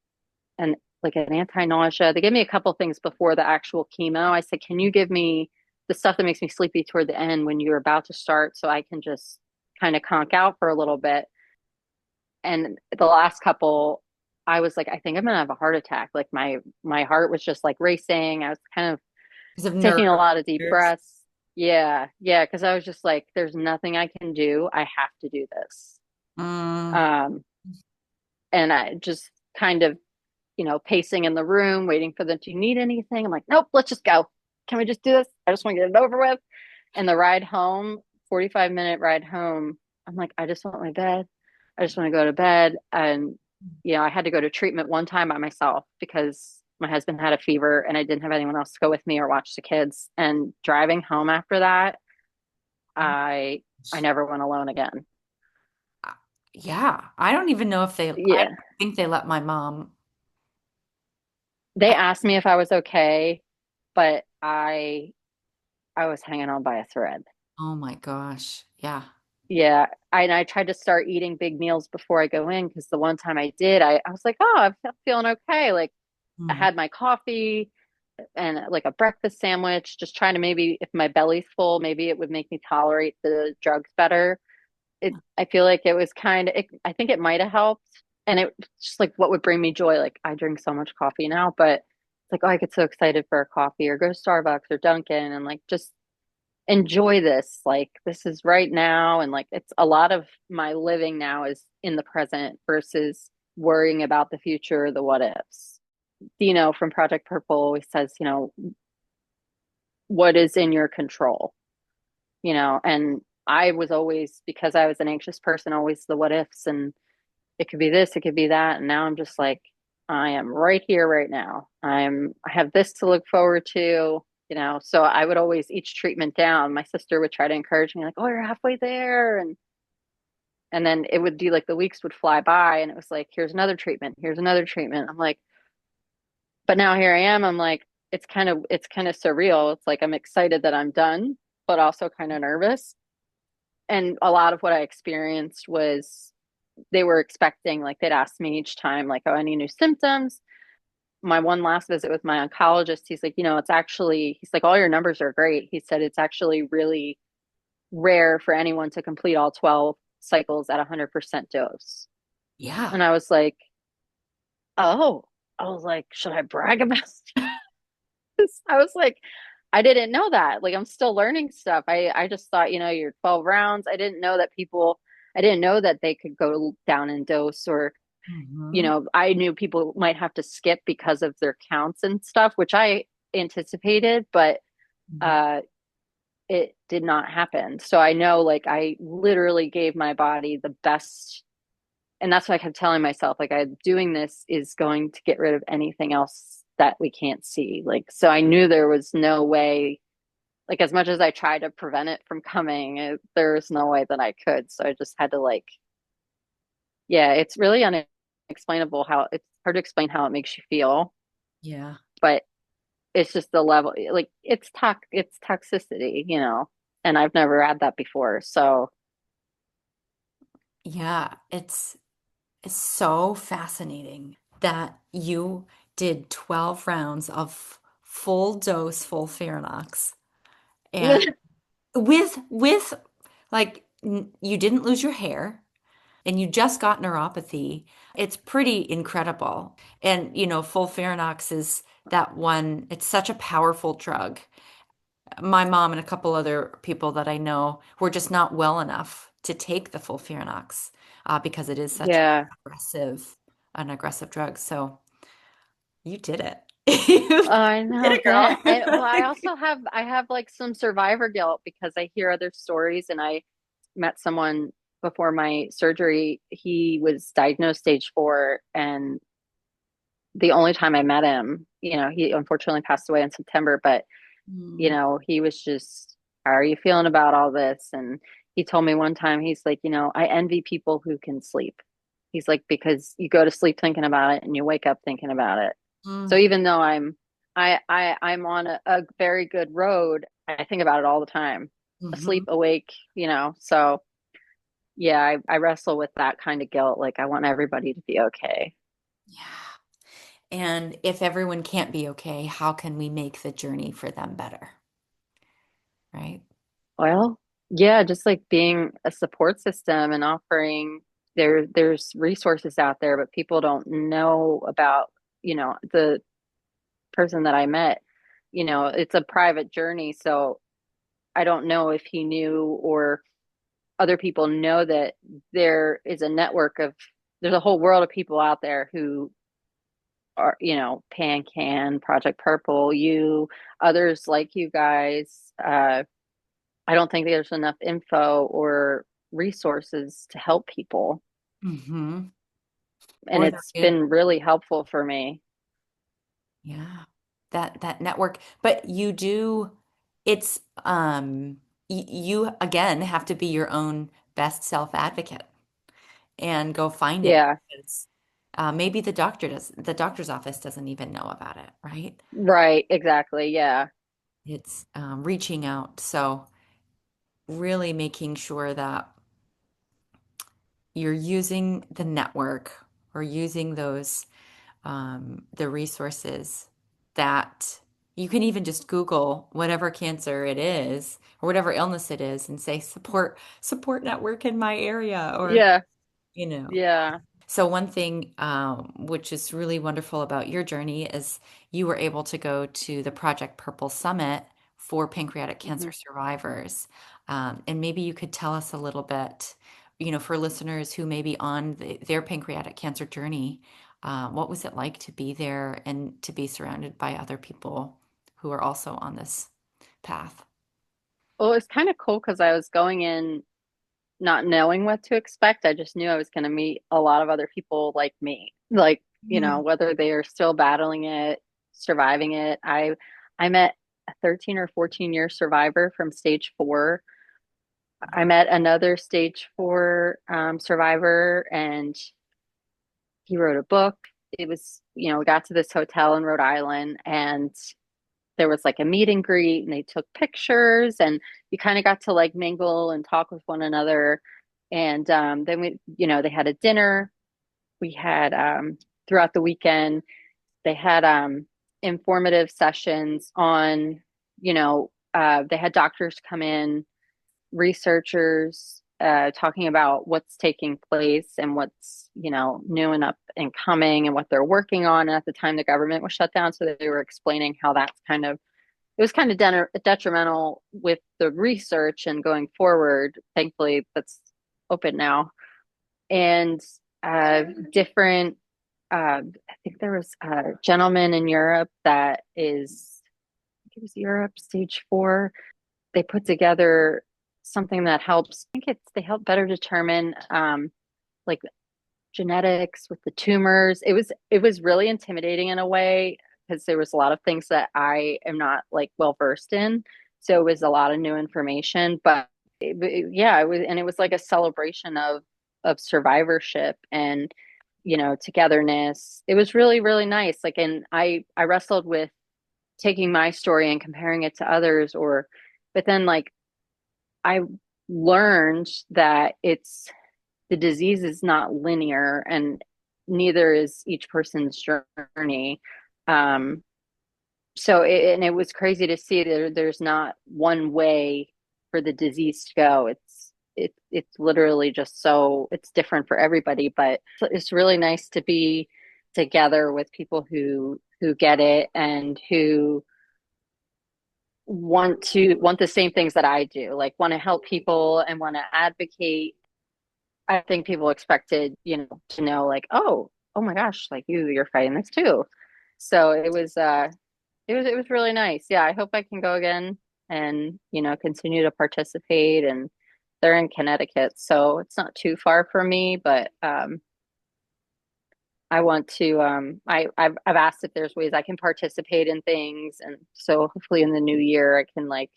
like an anti-nausea. They gave me a couple things before the actual chemo. I said, can you give me the stuff that makes me sleepy toward the end when you're about to start so I can just kind of conk out for a little bit. And the last couple, I was like, I think I'm gonna have a heart attack. Like my heart was just like racing. I was kind of Because of taking a lot of deep nerves. breaths. Yeah, yeah, because I was just like, there's nothing I can do. I have to do this. Mm, Um, and I just kind of, pacing in the room, waiting for them to need anything. I'm like, nope, let's just go. Can we just do this? I just want to get it over with. And the ride home, 45-minute ride home, I'm like, I just want my bed. I just want to go to bed. And I had to go to treatment one time by myself because my husband had a fever and I didn't have anyone else to go with me or watch the kids. And driving home after that, I never went alone again. Yeah, I don't even know if I Yeah. think they let my mom. They asked me if I was okay, but I was hanging on by a thread. Oh my gosh. Yeah. Yeah. And I tried to start eating big meals before I go in because the one time I did, I was like, oh, I'm feeling okay. Like I Mhm. had my coffee and like a breakfast sandwich, just trying to maybe if my belly's full, maybe it would make me tolerate the drugs better. I feel like it was I think it might have helped. And it just like what would bring me joy. Like I drink so much coffee now, but it's like, oh, I get so excited for a coffee or go to Starbucks or Dunkin' and like just enjoy this. Like this is right now. And like it's a lot of my living now is in the present versus worrying about the future, the what ifs. From Project Purple always says, what is in your control, and I was always, because I was an anxious person, always the what ifs and it could be this, it could be that. And now I'm just like, I am right here, right now. I have this to look forward to, so I would always each treatment down. My sister would try to encourage me, like, oh, you're halfway there. And then it would be like the weeks would fly by and it was like, here's another treatment, here's another treatment. I'm like, but now here I am. I'm like, it's kind of surreal. It's like I'm excited that I'm done, but also kind of nervous. And a lot of what I experienced was they were expecting, like they'd ask me each time, like, oh, any new symptoms? My one last visit with my oncologist, he's like, he's like, all your numbers are great. He said it's actually really rare for anyone to complete all 12 cycles at 100% dose. Yeah. And I was like, oh, I was like, should I brag about this? I was like, I didn't know that. Like I'm still learning stuff. I just thought, you're 12 rounds. I didn't know that they could go down in dose or, Mhm. I knew people might have to skip because of their counts and stuff, which I anticipated, but Mhm. uh it did not happen. So I know like I literally gave my body the best, and that's what I kept telling myself, like I'm doing this is going to get rid of anything else that we can't see. Like so I knew there was no way, like as much as I tried to prevent it from coming, there was no way that I could. So I just had to like, yeah, it's really unexplainable how it's hard to explain how it makes you feel, Yeah. but it's just the level, like it's toxicity, and I've never had that before. So Yeah. It's so fascinating that you did 12 rounds of full dose FOLFIRINOX and with like you didn't lose your hair and you just got neuropathy. It's pretty incredible. And FOLFIRINOX is that one, it's such a powerful drug. My mom and a couple other people that I know were just not well enough to take the FOLFIRINOX because it is such yeah, an aggressive drug. So you did it. You I did know it, girl. that. Well, I have like some survivor guilt because I hear other stories, and I met someone before my surgery. He was diagnosed stage 4, and the only time I met him, he unfortunately passed away in September, but Mm. he was just, how are you feeling about all this? And he told me one time, he's like, I envy people who can sleep. He's like, because you go to sleep thinking about it and you wake up thinking about it. So Mm. even though I'm on a very good road, I think about it all the time, asleep, Hmm. awake, so yeah, I wrestle with that kind of guilt. Like I want everybody to be okay. Yeah. And if everyone can't be okay, how can we make the journey for them better? Right? Well, yeah, just like being a support system and offering, there's resources out there, but people don't know about, the person that I met. It's a private journey, so I don't know if he knew or other people know that there is a network of, there's a whole world of people out there who are, PanCan, Project Purple, you, others like you guys. I don't think there's enough info or resources to help people. Hmm. And Or they're it's in, been really helpful for me. yeah, that network. But you do, it's you again have to be your own best self advocate and go find it Yeah, because maybe the doctor's office doesn't even know about it, right? right, exactly. Yeah. It's reaching out. So really making sure that you're using the network or using those the resources that you can even just Google whatever cancer it is or whatever illness it is and say support network in my area or Yeah. you know. Yeah. So one thing which is really wonderful about your journey is you were able to go to the Project Purple Summit for pancreatic hmm cancer survivors. And maybe you could tell us a little bit, for listeners who may be on their pancreatic cancer journey, what was it like to be there and to be surrounded by other people who are also on this path? Well, it's kind of cool because I was going in not knowing what to expect. I just knew I was going to meet a lot of other people like me, like, Mm. whether they are still battling it, surviving it. I met a 13 or 14-year survivor from stage 4. I met another stage 4 survivor, and he wrote a book. It was, we got to this hotel in Rhode Island, and there was like a meet and greet, and they took pictures, and you kind of got to like mingle and talk with one another. And then they had a dinner. We had throughout the weekend, they had informative sessions on, they had doctors come in, researchers talking about what's taking place and what's, new and up and coming and what they're working on. And at the time, the government was shut down. So they were explaining how that's it was kind of detrimental with the research and going forward. Thankfully, that's open now. And different, I think there was a gentleman in Europe that is, I think it was Europe, stage 4. They put together something that helps, I think they help better determine like genetics with the tumors. It was really intimidating in a way because there was a lot of things that I am not like well versed in. So it was a lot of new information, but yeah, it was like a celebration of survivorship and togetherness. It was really really nice. Like, and I wrestled with taking my story and comparing it to others, but then like I learned that the disease is not linear, and neither is each person's journey. Um, and it was crazy to see there's not one way for the disease to go. It's literally just so it's different for everybody, but it's really nice to be together with people who get it and who want the same things that I do, like want to help people and want to advocate. I think people expected, to know like, oh my gosh, like you're fighting this too. So it was really nice. Yeah, I hope I can go again and, continue to participate. And they're in Connecticut, so it's not too far from me, but I want to I've asked if there's ways I can participate in things, and so hopefully in the new year I can, like,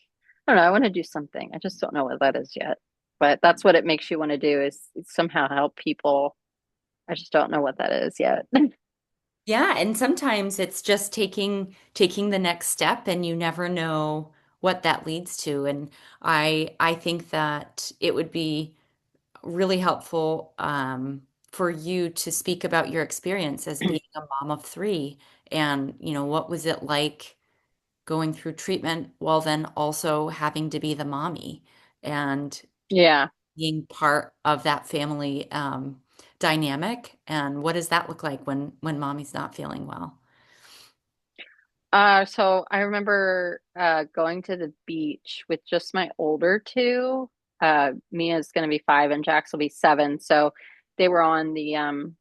I don't know, I want to do something. I just don't know what that is yet. But that's what it makes you want to do, is somehow help people. I just don't know what that is yet. Yeah, and sometimes it's just taking the next step and you never know what that leads to. And I think that it would be really helpful for you to speak about your experience as being a mom of three and, what was it like going through treatment while then also having to be the mommy and Yeah. being part of that family dynamic. And what does that look like when mommy's not feeling well? So I remember going to the beach with just my older two. Mia's going to be 5 and Jax will be 7. So they were on the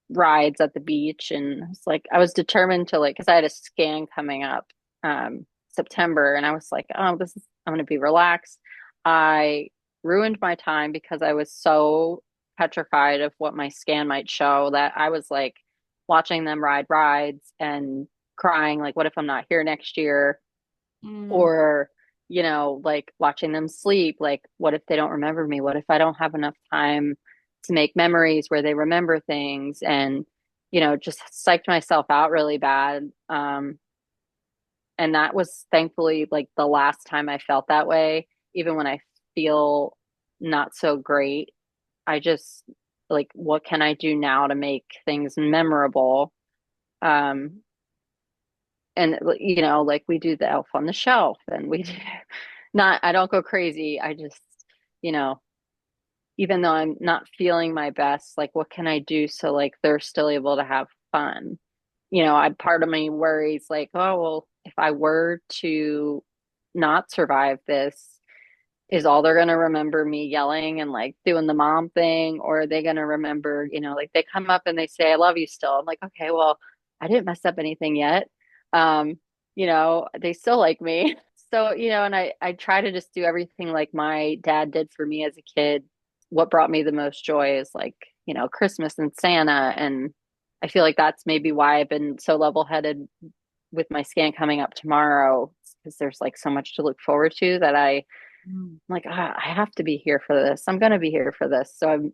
rides at the beach, and I was determined to, like, because I had a scan coming up September, and I was like, oh, I'm going to be relaxed. I ruined my time because I was so petrified of what my scan might show, that I was like watching them ride rides and crying, like, what if I'm not here next year? Mm. Or, like watching them sleep, like, what if they don't remember me? What if I don't have enough time to make memories where they remember things? And, just psyched myself out really bad. And that was thankfully like the last time I felt that way. Even when I feel not so great, I just like, what can I do now to make things memorable? Um, and like we do the elf on the shelf, and we do not, I don't go crazy. I just, you know, even though I'm not feeling my best, like what can I do so like they're still able to have fun? I part of me worries like, oh well, if I were to not survive this, is all they're gonna remember me yelling and like doing the mom thing, or are they gonna remember, like they come up and they say, I love you still. I'm like, okay, well, I didn't mess up anything yet. They still like me. So, and I try to just do everything like my dad did for me as a kid. What brought me the most joy is like, Christmas and Santa. And I feel like that's maybe why I've been so level-headed with my scan coming up tomorrow, because there's like so much to look forward to that I'm Mm. like, I have to be here for this. I'm going to be here for this. So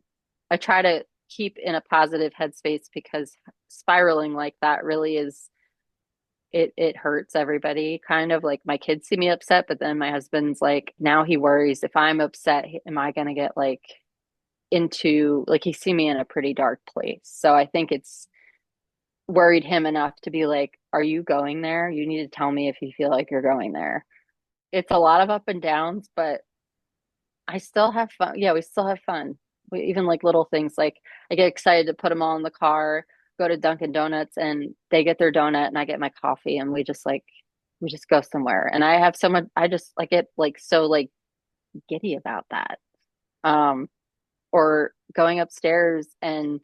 I try to keep in a positive headspace, because spiraling like that really is, it hurts everybody. Kind of like my kids see me upset, but then my husband's like, now he worries if I'm upset, am I going to get like into like, he see me in a pretty dark place. So I think it's worried him enough to be like, are you going there? You need to tell me if you feel like you're going there. It's a lot of up and downs, but I still have fun. Yeah, we still have fun. Even like little things, like I get excited to put them all in the car, go to Dunkin' Donuts, and they get their donut and I get my coffee, and we just go somewhere. And I have so much, I just like get like so like giddy about that. Um, or going upstairs and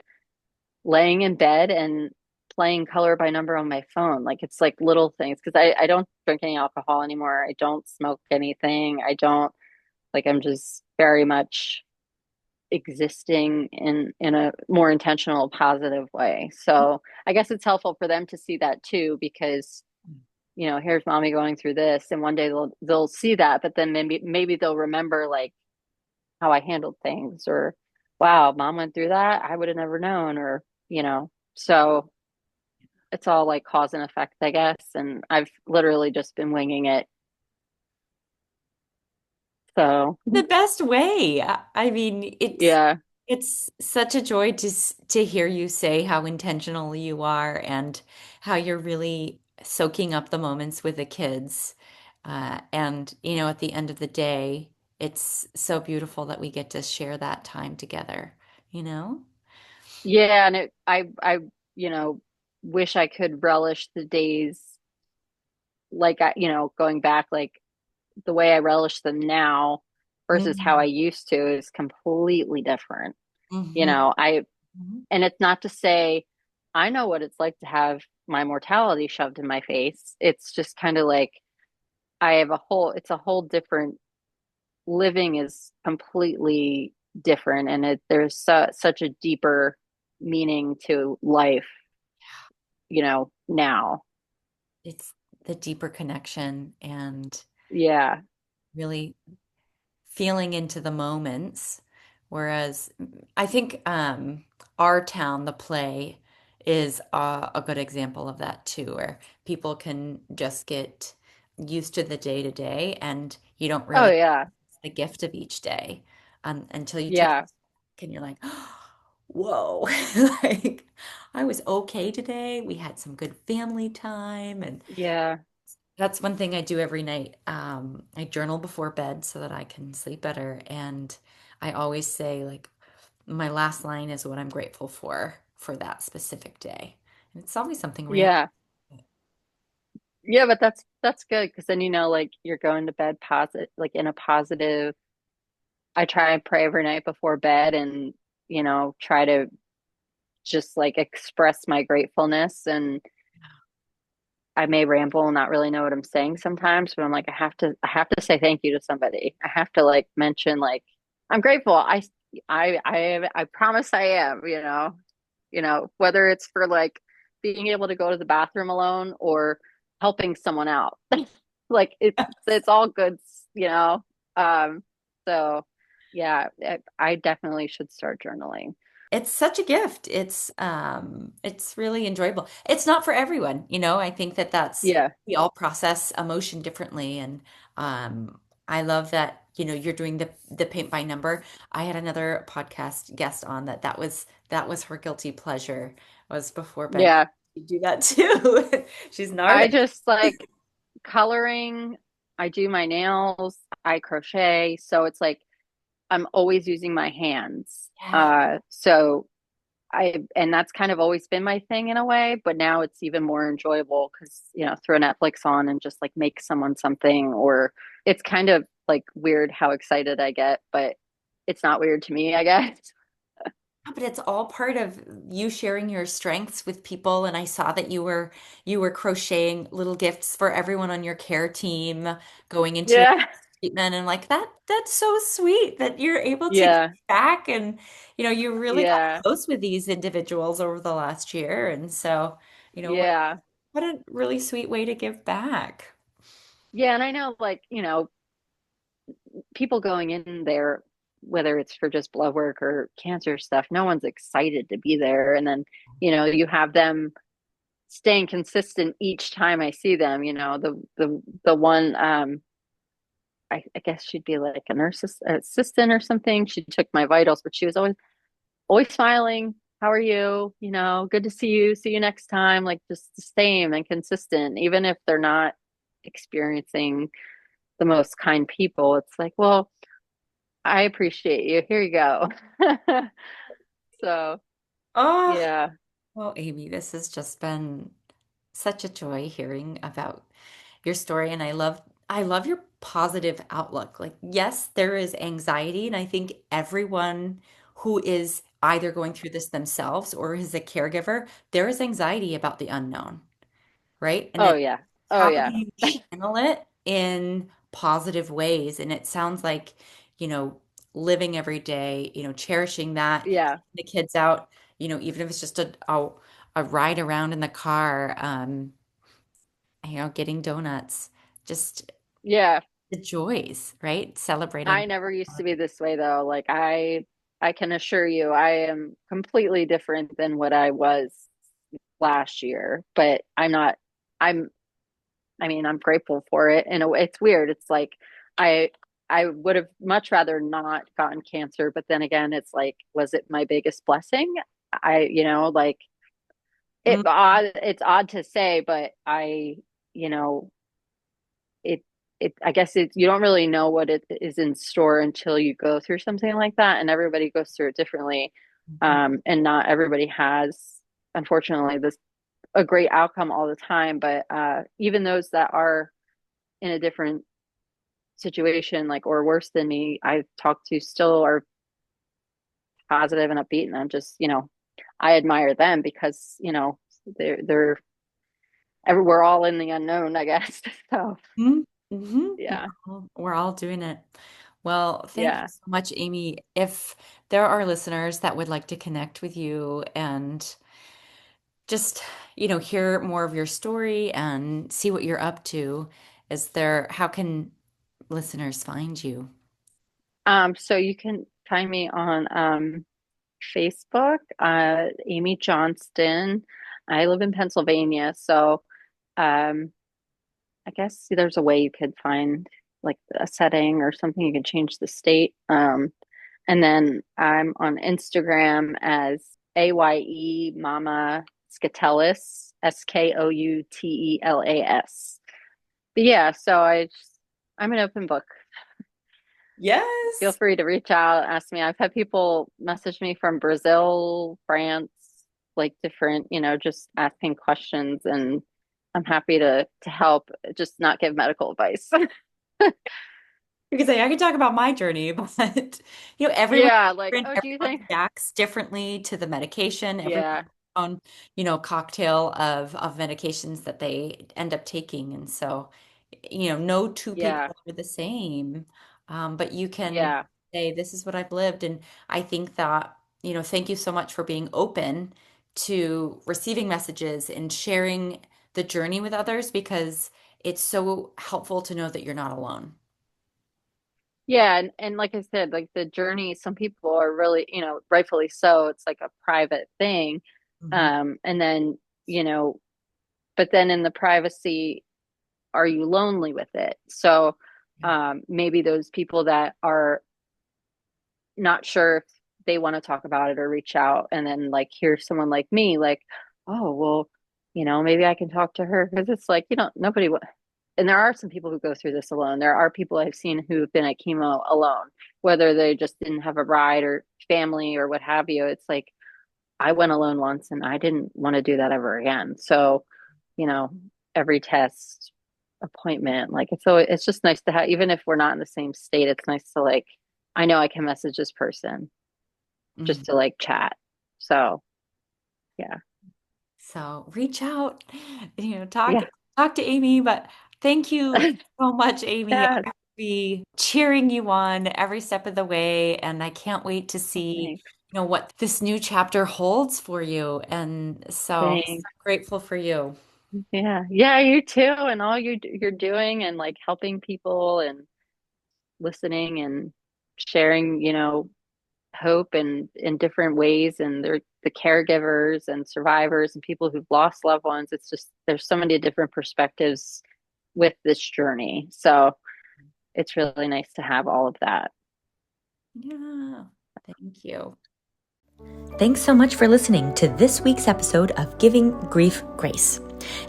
laying in bed and playing color by number on my phone. Like it's like little things, because I don't drink any alcohol anymore. I don't smoke anything. I don't like, I'm just very much existing in a more intentional, positive way. So I guess it's helpful for them to see that too, because here's mommy going through this, and one day they'll see that, but then maybe they'll remember like how I handled things, or wow, mom went through that. I would have never known, or so it's all like cause and effect, I guess. And I've literally just been winging it. So The best way. I mean, yeah. it's such a joy to hear you say how intentional you are and how you're really soaking up the moments with the kids. And at the end of the day, it's so beautiful that we get to share that time together, you know? Yeah, and I you know, wish I could relish the days like going back, like the way I relish them now versus how I Mm-hmm. used to is completely different. Mm-hmm. I And it's not to say I know what it's like to have my mortality shoved in my face. It's just kind of like I have it's a whole different, living is completely different, and there's such a deeper meaning to life, now. It's the deeper connection and Yeah. really feeling into the moments. Whereas I think Our Town, the play, is a good example of that too, where people can just get used to the day to day and you don't Oh really yeah. the gift of each day until you take Yeah. and you're like, whoa, like I was okay today. We had some good family time and Yeah. that's one thing I do every night. I journal before bed so that I can sleep better. And I always say, like, my last line is what I'm grateful for that specific day. And it's always something random. Yeah. Yeah, but that's good, because then like you're going to bed positive, like in a positive. I try and pray every night before bed, and try to just like express my gratefulness. And I may ramble and not really know what I'm saying sometimes, but I'm like, I have to say thank you to somebody. I have to like mention like I'm grateful. I promise I am, whether it's for like being able to go to the bathroom alone or helping someone out. Like it's all good, you know. Um, so yeah, I definitely should start journaling. It's such a gift. It's really enjoyable. It's not for everyone, you know. I think that that's Yeah. we all process emotion differently, and I love that, you know, you're doing the paint by number. I had another podcast guest on that was her guilty pleasure was before bed. Yeah. You do that too. She's an I artist. just like coloring. I do my nails. I crochet. So it's like I'm always using my hands. Yeah. So and that's kind of always been my thing in a way, but now it's even more enjoyable because, throw Netflix on and just like make someone something, or it's kind of like weird how excited I get, but it's not weird to me, I guess. Yeah, but it's all part of you sharing your strengths with people. And I saw that you were crocheting little gifts for everyone on your care team going into your Yeah. treatment. And like that's so sweet that you're able to give Yeah. back, and you know, you really got Yeah. close with these individuals over the last year. And so, you know, Yeah. what a really sweet way to give back. Yeah. And I know, like, people going in there, whether it's for just blood work or cancer stuff, no one's excited to be there. And then, you have them staying consistent each time I see them. The one, I guess she'd be like a nurse assistant or something. She took my vitals, but she was always smiling. How are you? Good to see you. See you next time. Like just the same and consistent, even if they're not experiencing the most kind people. It's like, well, I appreciate you. Here you go. So Oh, yeah. well, Amy, this has just been such a joy hearing about your story, and I love your positive outlook. Like, yes, there is anxiety, and I think everyone who is either going through this themselves or is a caregiver, there is anxiety about the unknown, right? And Oh it yeah. Oh how do yeah. you channel it in positive ways? And it sounds like, you know, living every day, you know, cherishing that, Yeah. the kids out, you know, even if it's just a ride around in the car, you know, getting donuts, just Yeah. the joys, right? I Celebrating. never used to be this way though. Like I can assure you I am completely different than what I was last year, but I'm I mean, I'm grateful for it. And it's weird. It's like I I would have much rather not gotten cancer, but then again, it's like, was it my biggest blessing? Like Mm, it's odd to say, but you know, it I guess you don't really know what it is in store until you go through something like that, and everybody goes through it differently. mhm. And not everybody has, unfortunately, this a great outcome all the time, but even those that are in a different situation, like, or worse than me, I talk to still are positive and upbeat, and I'm just, I admire them because, they're we're all in the unknown, I guess. So Mhm. Mhm. yeah. We're all doing it. Well, thank you Yeah. so much, Amy. If there are listeners that would like to connect with you and just, you know, hear more of your story and see what you're up to, how can listeners find you? So you can find me on Facebook, Amy Johnston. I live in Pennsylvania, so um, I guess there's a way you could find like a setting or something. You can change the state. And then I'm on Instagram as AYE Mama Skatelis, Skoutelas. But yeah, so I'm an open book. Feel Yes. free to reach out, ask me. I've had people message me from Brazil, France, like different, just asking questions, and I'm happy to help, just not give medical advice. Because I could talk about my journey, but you know, everyone's Yeah, like, different, oh, do you everyone think? reacts differently to the medication, everyone Yeah, has their own, you know, cocktail of medications that they end up taking. And so, you know, no two yeah, people are the same. But you can yeah. say, this is what I've lived. And I think that, thank you so much for being open to receiving messages and sharing the journey with others, because it's so helpful to know that you're not alone. Yeah, and like I said, like the journey, some people are really, rightfully so, it's like a private thing. Mhm. And then, you know, but then in the privacy, are you lonely with it? So Yeah. maybe those people that are not sure if they want to talk about it or reach out, and then like hear someone like me, like, oh, well, maybe I can talk to her, because it's like, nobody and there are some people who go through this alone. There are people I've seen who have been at chemo alone, whether they just didn't have a ride or family or what have you. It's like, I went alone once and I didn't want to do that ever again. So, you know, every test appointment, like it's just nice to have, even if we're not in the same state, it's nice to like, I know I can message this person Mhm. just to like chat. So, yeah. So reach out, talk Yeah. talk to Amy. But thank you so much, Amy. I Yeah. will be cheering you on every step of the way, and I can't wait to see, Thanks. what this new chapter holds for you. And so Thanks. grateful for you. Yeah. Yeah. You too. And all you're doing and like helping people and listening and sharing, hope and in different ways. And they're the caregivers and survivors and people who've lost loved ones. It's just, there's so many different perspectives with this journey. So it's really nice to have all of that. Yeah. Thank you. Thanks so much for listening to this week's episode of Giving Grief Grace.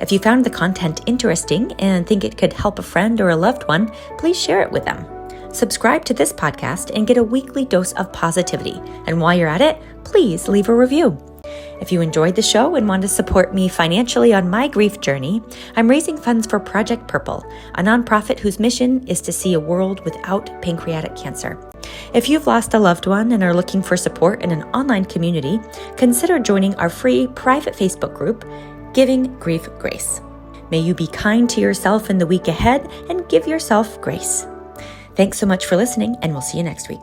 If you found the content interesting and think it could help a friend or a loved one, please share it with them. Subscribe to this podcast and get a weekly dose of positivity. And while you're at it, please leave a review. If you enjoyed the show and want to support me financially on my grief journey, I'm raising funds for Project Purple, a nonprofit whose mission is to see a world without pancreatic cancer. If you've lost a loved one and are looking for support in an online community, consider joining our free private Facebook group, Giving Grief Grace. May you be kind to yourself in the week ahead and give yourself grace. Thanks so much for listening, and we'll see you next week.